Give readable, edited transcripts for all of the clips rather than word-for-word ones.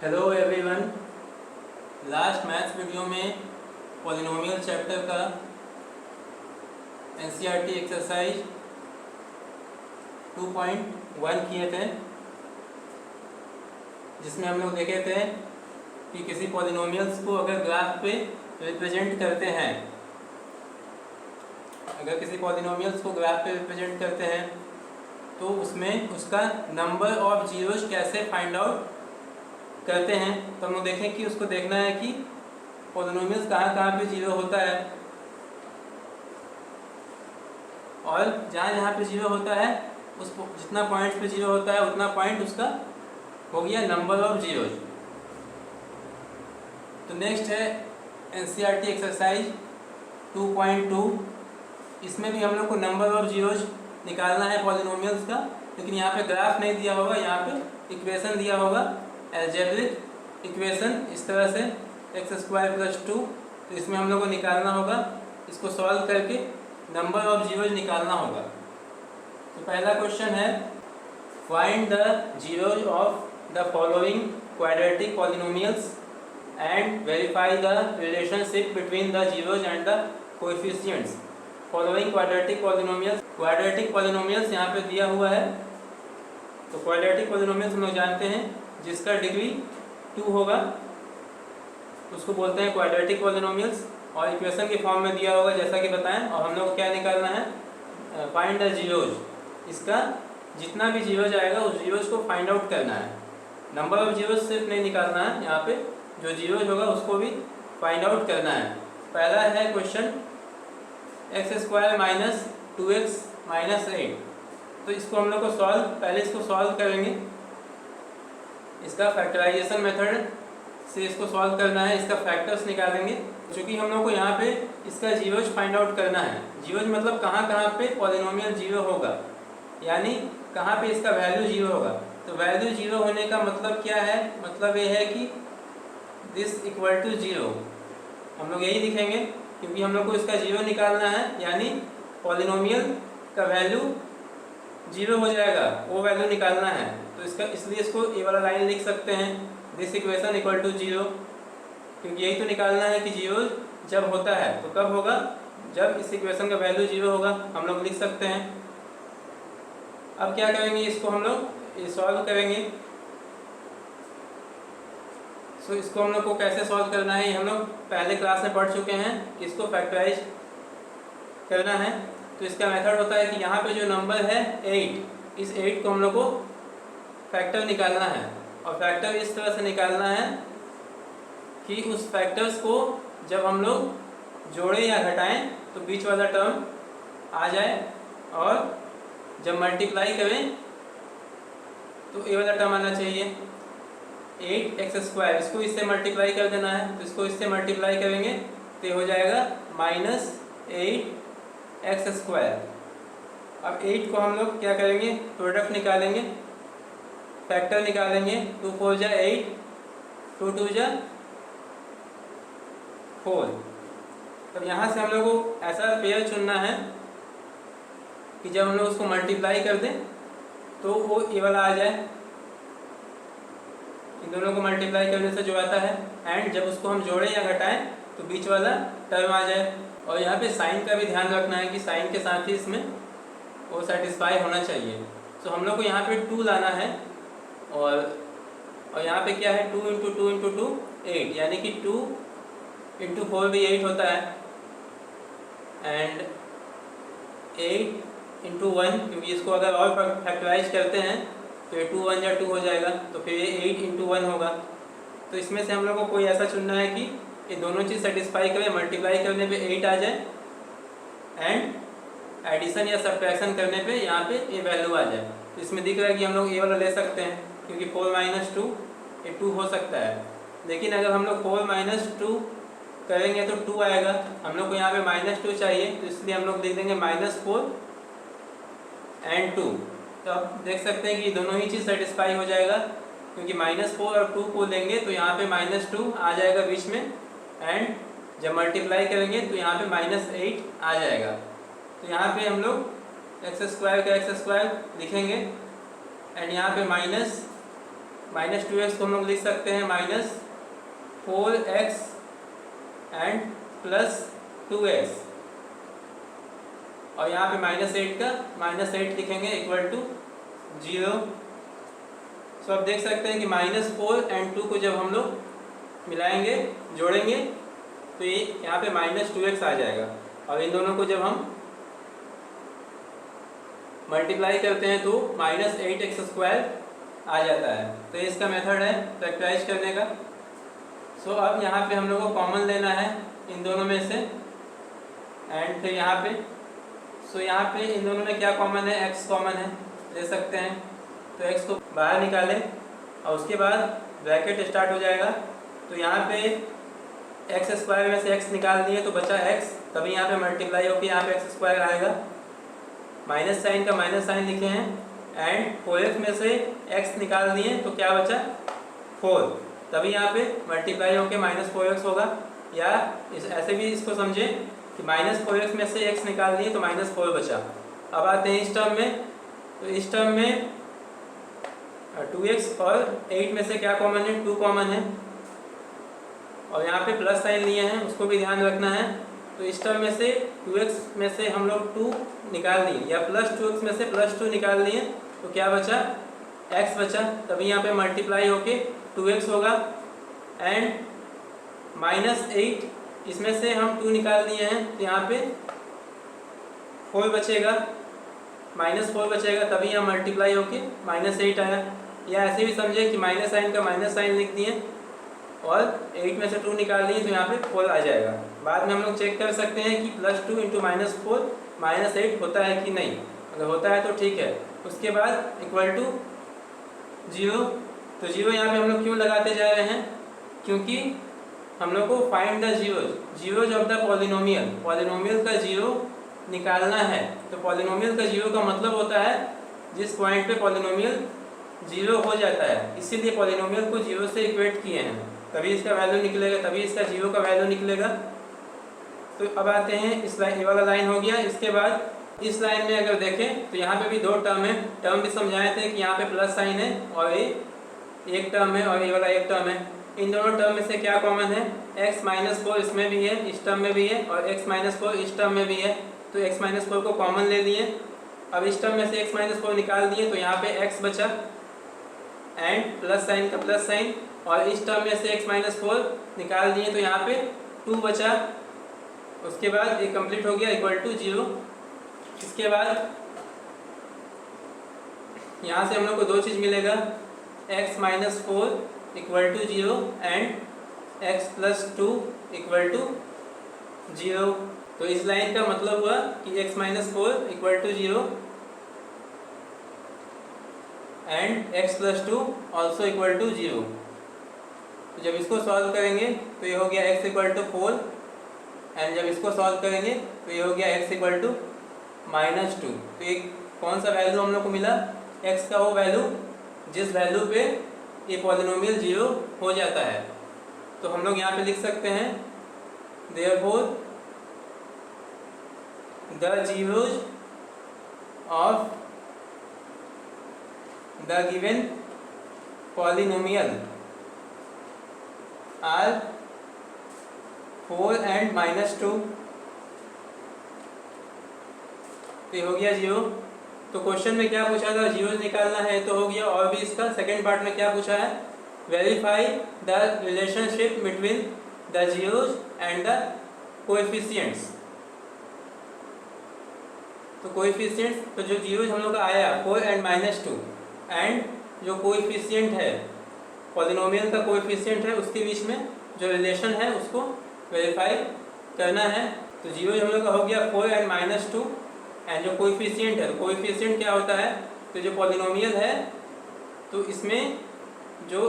Hello everyone. Last maths video में polynomial chapter का NCERT exercise 2.1 किए थे, जिसमें हम लोग देखे थे कि किसी पॉलिनोमियल्स को अगर ग्राफ पे रिप्रेजेंट करते हैं, तो उसमें उसका नंबर ऑफ जीरोस कैसे फाइंड आउट करते हैं। तो हम लोग देखें कि उसको देखना है कि पॉलिनोमियल्स कहाँ कहाँ पे जीरो होता है, और जहाँ जहाँ पे जीरो होता है उस जितना पॉइंट पे जीरो होता है उतना पॉइंट उसका हो गया नंबर ऑफ जीरोज। तो नेक्स्ट है एनसीईआरटी एक्सरसाइज 2.2। इसमें भी हम लोग को नंबर ऑफ जीरोज निकालना है पॉलिनोमियल्स का, लेकिन यहाँ पे ग्राफ नहीं दिया होगा, यहाँ पे इक्वेशन दिया होगा, अलजेब्रिक इक्वेशन इस तरह से x² + 2। तो इसमें हम लोग को निकालना होगा, इसको सॉल्व करके नंबर ऑफ जीरोज निकालना होगा। तो पहला क्वेश्चन है, find the zeros of the following quadratic polynomials and verify the relationship between the zeros and the coefficients. Following quadratic polynomials यहाँ पे दिया हुआ है। तो क्वाड्रेटिक पॉलिनोमियल्स हम लोग जानते हैं जिसका डिग्री 2 होगा उसको बोलते हैं क्वाड्रेटिक पॉलिनोमियल्स, और इक्वेशन के फॉर्म में दिया होगा जैसा कि बताएं। और हम लोग को क्या निकालना है, फाइंड द जीरोज। इसका जितना भी जीरोज आएगा उस जीरोज को फाइंड आउट करना है। नंबर ऑफ जीरोज सिर्फ नहीं निकालना है, यहाँ पे जो जीरोज होगा उसको भी फाइंड आउट करना है। पहला है क्वेश्चन x² - 2x - 8। तो इसको हम लोग को पहले इसको सॉल्व करेंगे। इसका फैक्टराइजेशन मेथड से इसको सॉल्व करना है, इसका फैक्टर्स निकालेंगे। क्योंकि हम लोग को यहाँ पे इसका जीरोज फाइंड आउट करना है। जीरोज मतलब कहाँ कहाँ पे पॉलिनोमियल जीरो होगा, यानी कहाँ पे इसका वैल्यू जीरो होगा। तो वैल्यू जीरो होने का मतलब क्या है, मतलब ये है कि दिस इक्वल टू जीरो। हम लोग यही लिखेंगे क्योंकि हम लोग को इसका जीरो निकालना है, यानी पॉलिनोमियल का वैल्यू जीरो हो जाएगा, वो वैल्यू निकालना है। तो इसलिए इसको ये वाला लाइन लिख सकते हैं, this equation equal to zero, क्योंकि यही तो निकालना है कि जीरो जब होता है तो कब होगा, जब इस इक्वेशन का वैल्यू जीरो होगा। हम लोग लिख सकते हैं। अब क्या करेंगे, इसको हम लोग सॉल्व करेंगे। सो इसको हम लोग को कैसे सॉल्व करना है, हम लोग पहले क्लास में पढ़ चुके हैं कि इसको फैक्टराइज करना है। तो इसका मेथड होता है कि यहाँ पे जो नंबर है 8, इस 8 को हम लोग को फैक्टर निकालना है। और फैक्टर इस तरह से निकालना है कि उस फैक्टर्स को जब हम लोग जोड़ें या घटाएं तो बीच वाला टर्म आ जाए, और जब मल्टीप्लाई करें तो ये वाला टर्म आना चाहिए 8x²। इसको इससे मल्टीप्लाई कर देना है, तो इसको इससे मल्टीप्लाई करेंगे तो ये हो जाएगा -8x²। अब 8 को हम लोग क्या करेंगे, प्रोडक्ट निकालेंगे, फैक्टर निकालेंगे। 2 4 जा 8, 2 2 जा 4। तब यहाँ से हम लोग को ऐसा पेयर चुनना है कि जब हम लोग उसको मल्टीप्लाई कर दें तो वो ये वाला आ जाए, इन दोनों को मल्टीप्लाई करने से जो आता है, एंड जब उसको हम जोड़ें या घटाएं तो बीच वाला टर्म आ जाए। और यहाँ पे साइन का भी ध्यान रखना है कि साइन के साथ ही इसमें वो सेटिस्फाई होना चाहिए। तो हम लोग को यहाँ पे 2 लाना है, और यहाँ पे क्या है 2 × 2 × 2 8, यानी कि 2 × 4 भी 8 होता है, एंड 8 × 1, क्योंकि इसको अगर और फैक्टराइज करते हैं तो ये 2 1 या 2 हो जाएगा, तो फिर ये 8 × 1 होगा। तो इसमें से हम लोग को कोई ऐसा चुनना है कि ये दोनों चीज़ सेटिस्फाई करे, मल्टीप्लाई करने पे 8 आ जाए, एंड एडिशन या सब्ट्रैक्शन करने पे यहाँ पे ये वैल्यू आ जाए। तो इसमें दिख रहा है कि हम लोग ये वाला ले सकते हैं, क्योंकि 4 - 2 ये 2 हो सकता है। लेकिन अगर हम लोग 4 - 2 करेंगे तो 2 आएगा। हम लोग को यहाँ पे -2 चाहिए, तो इसलिए हम लोग लिख देंगे -4 एंड 2। तो आप देख सकते हैं कि दोनों ही चीज़ सेटिस्फाई हो जाएगा, क्योंकि -4 और 2 को लेंगे तो यहाँ पे -2 आ जाएगा बीच में, एंड जब मल्टीप्लाई करेंगे तो यहाँ पे -8 आ जाएगा। तो यहाँ पे हम लोग x² का x² लिखेंगे, एंड यहाँ पे माइनस 2x को हम लोग लिख सकते हैं minus 4x and plus 2x, और यहाँ पे -8 का -8 लिखेंगे इक्वल टू 0। सो आप देख सकते हैं कि -4 एंड 2 को जब हम लोग मिलाएंगे, जोड़ेंगे, तो ये यहाँ पे -2x आ जाएगा, और इन दोनों को जब हम मल्टीप्लाई करते हैं तो -8x² आ जाता है। तो ये इसका मेथड है फैक्टराइज करने का। सो अब यहाँ पे हम लोग को कॉमन लेना है इन दोनों में से, एंड फिर यहाँ पे यहाँ पे इन दोनों में क्या कॉमन है, x कॉमन है, ले सकते हैं। तो x को बाहर निकालें और उसके बाद ब्रैकेट स्टार्ट हो जाएगा। तो यहाँ पे x² में से x निकाल दिए तो बचा x, तभी यहाँ पे मल्टीप्लाई होकर यहाँ पे x² आएगा। माइनस साइन का माइनस साइन लिखे हैं, एंड 4x में से x निकाल दिए तो क्या बचा 4, तभी यहाँ पे मल्टीप्लाई होकर -4x होगा। या ऐसे भी इसको समझें कि -4x में से x निकाल दिए तो -4 बचा। अब आते हैं इस टर्म में, तो इस टर्म में 2x और 8 में से क्या कॉमन है, 2 कॉमन है, और यहाँ पे प्लस साइन लिए हैं, उसको भी ध्यान रखना है। तो इस टर्म में से 2x में से हम लोग 2 निकाल दिए, या प्लस 2x में से +2 निकाल दिए तो क्या बचा, x बचा, तभी यहाँ पे मल्टीप्लाई होके 2x होगा। एंड -8 इसमें से हम 2 निकाल दिए हैं तो यहाँ पे 4 बचेगा, -4 बचेगा, तभी यहाँ मल्टीप्लाई होके -8 आया। या ऐसे भी समझे कि माइनस साइन का माइनस साइन लिख दिए और 8 में से 2 निकाल दिए तो यहाँ पे 4 आ जाएगा। बाद में हम लोग चेक कर सकते हैं कि +2 × -4 -8 होता है कि नहीं, अगर होता है तो ठीक है। उसके बाद इक्वल टू 0। तो 0 यहाँ पे हम लोग क्यों लगाते जा रहे हैं, क्योंकि हम लोग को find the zeros of the polynomial का 0 निकालना है। तो पॉलिनोमियल का 0 का मतलब होता है जिस पॉइंट पे पॉलिनोमियल 0 हो जाता है, इसीलिए पॉलिनोमियल को 0 से इक्वेट किए हैं, तभी इसका वैल्यू निकलेगा, तभी इसका 0 का वैल्यू निकलेगा। तो अब आते हैं इस लाइन, ये वाला लाइन हो गया। इसके बाद इस लाइन में अगर देखें तो यहाँ पे भी 2 टर्म है, टर्म भी समझाए थे कि यहाँ पे प्लस साइन है और ये एक टर्म है और ये वाला एक टर्म है। इन दोनों टर्म में से क्या कॉमन है, x -4 इसमें भी है, इस टर्म में भी है, और x -4 इस टर्म में भी है। तो x -4 को कॉमन ले लिए। अब इस टर्म में से x -4 निकाल दिए तो यहाँ पे x बचा, एंड प्लस साइन का प्लस साइन, और इस टर्म में से x -4 निकाल दिए तो यहाँ पे 2 बचा। उसके बाद ये कंप्लीट हो गया इक्वल टू 0। इसके बाद यहाँ से हम लोग को 2 चीज़ मिलेगा, x -4 equal to 0 and x + 2 equal to 0। तो इस लाइन का मतलब हुआ कि x -4 equal to 0 and x + 2 also equal to 0। तो जब इसको सॉल्व करेंगे तो ये हो गया x इक्वल टू 4, एंड जब इसको सॉल्व करेंगे तो ये हो गया x इक्वल टू -2। तो ये कौन सा वैल्यू हम लोग को मिला, x का वो वैल्यू जिस वैल्यू पे ये पॉलिनोमियल 0 हो जाता है। तो हम लोग यहाँ पे लिख सकते हैं therefore the zeros of the given polynomial are 4 and -2। तो ये हो गया 0। तो क्वेश्चन में क्या पूछा था, जीरोज निकालना है, तो हो गया। और भी इसका सेकंड पार्ट में क्या पूछा है, verify the relationship between the zeros and the coefficients. तो कोएफिशिएंट्स, तो जो जीरोज हम लोग का आया 4 एंड -2, एंड जो कोएफिशिएंट है पॉलिनोमियल का कोएफिशिएंट है उसके बीच में जो रिलेशन है उसको वेरीफाई करना है। तो जीरोज हम लोग का हो गया 4 एंड -2, एंड जो कोएफिशिएंट है, कोएफिशिएंट क्या होता है, तो जो पॉलिनोमियल है तो इसमें जो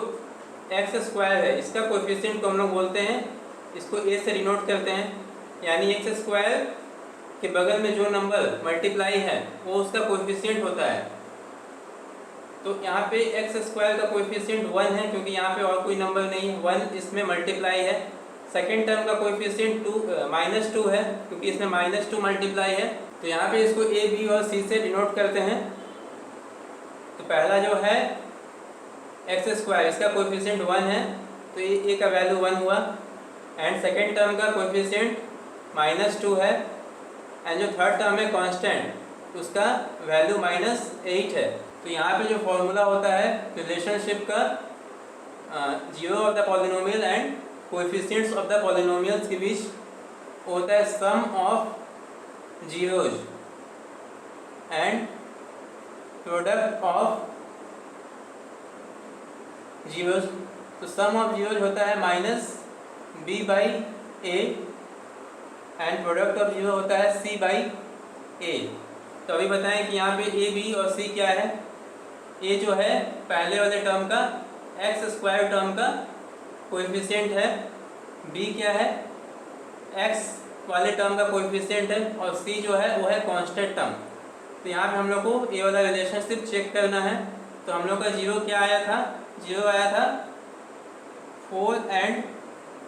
x² है इसका कोएफिशिएंट को हम लोग बोलते हैं, इसको a से डिनोट करते हैं, यानी x² के बगल में जो नंबर मल्टीप्लाई है वो उसका कोएफिशिएंट होता है। तो यहाँ पे x² का कोएफिशिएंट 1 है, क्योंकि यहाँ पे और कोई नंबर नहीं है, 1 इसमें मल्टीप्लाई है। सेकेंड टर्म का कोएफिशिएंट -2 है, क्योंकि इसमें -2 मल्टीप्लाई है। तो यहाँ पे इसको a, b और c से डिनोट करते हैं। तो पहला जो है एक्स स्क्वायर, इसका कोएफिशिएंट 1 है तो ए का वैल्यू 1 हुआ, एंड सेकेंड टर्म का कोएफिशिएंट -2 है, एंड जो थर्ड टर्म है कांस्टेंट उसका वैल्यू -8 है। तो यहाँ पे जो फॉर्मूला होता है रिलेशनशिप का zero of the polynomial and coefficients of the polynomials के बीच होता है sum of zeros and product of zeros. तो सम ऑफ जीरोज होता है -b/a and product of zero होता है c/a। तो अभी बताएं कि यहाँ पे a, b और c क्या है। a जो है पहले वाले टर्म का एक्स स्क्वायर टर्म का कोएफिशिएंट है, b क्या है x वाले टर्म का कोएफिशिएंट है, और c जो है वो है कांस्टेंट टर्म। तो यहाँ पे हम लोग को ये वाला रिलेशनशिप चेक करना है। तो हम लोग का जीरो क्या आया था, जीरो आया था 4 एंड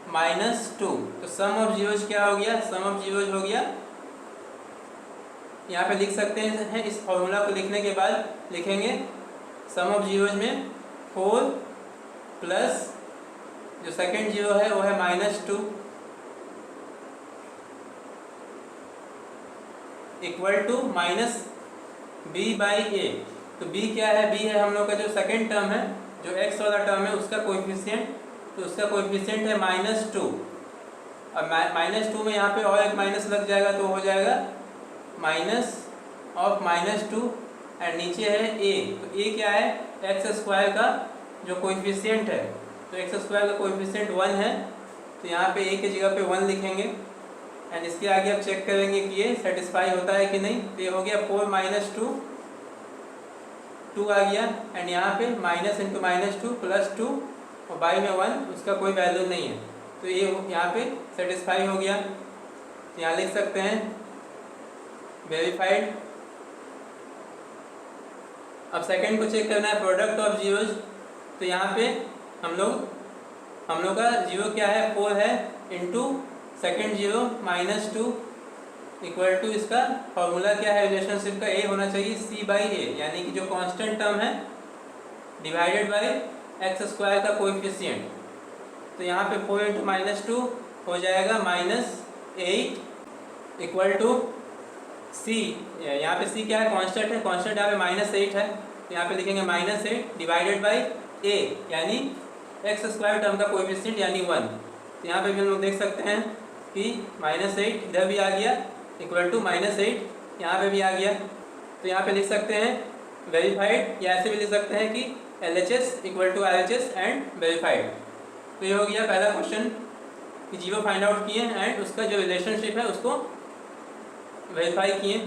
-2। तो सम ऑफ जीरोज क्या हो गया, सम ऑफ जीरोज हो गया, यहाँ पे लिख सकते हैं। इस फॉर्मूला को लिखने के बाद लिखेंगे सम ऑफ जीरोज में 4 प्लस जो सेकेंड जीरो है वो है -2 इक्वल टू -b/a। तो b क्या है, b है हम लोग का जो सेकेंड टर्म है, जो x वाला टर्म है उसका कोएफिशिएंट, तो उसका कोएफिशिएंट है -2। अब -2 में यहाँ पे और एक माइनस लग जाएगा तो हो जाएगा -2 एंड नीचे है a। तो a क्या है, एक्स स्क्वायर का जो कोएफिशिएंट है, तो एक्स स्क्वायर का कोएफिशिएंट 1 है, तो यहाँ पे a की जगह पे 1 लिखेंगे, एंड इसके आगे अब चेक करेंगे कि ये सेटिस्फाई होता है कि नहीं। तो ये हो गया 4 - 2 आ गया, एंड यहाँ पे माइनस इंटू -2 + 2 और बाई में 1, उसका कोई वैल्यू नहीं है, तो ये यहाँ पे सेटिस्फाई हो गया। तो यहाँ लिख सकते हैं वेरीफाइड। अब सेकंड को चेक करना है प्रोडक्ट ऑफ जीरोज। तो यहाँ पे हम लोग का जीरो क्या है, 4 है, into second zero -2 equal to इसका फॉर्मूला क्या है रिलेशनशिप का, a होना चाहिए c/a, यानी कि जो कांस्टेंट टर्म है डिवाइडेड बाय एक्स स्क्वायर का कोएफिशिएंट। तो यहाँ पे 4 × -2 हो जाएगा -8 इक्वल टू c। यहाँ पे c क्या है, कांस्टेंट है, कांस्टेंट यहाँ पे -8 है, तो यहाँ पे लिखेंगे -8 डिवाइडेड बाय a, यानी एक्स स्क्वायर टर्म का कोएफिशिएंट यानी 1। तो यहाँ पे भी हम लोग देख सकते हैं कि -8 इधर भी आ गया इक्वल टू -8 यहाँ पे भी आ गया। तो यहाँ पे लिख सकते हैं वेरीफाइड, या ऐसे भी लिख सकते हैं कि LHS equal to RHS and verified. तो ये हो गया पहला क्वेश्चन कि जीरो फाइंड आउट किए एंड उसका जो रिलेशनशिप है उसको वेरीफाई किए।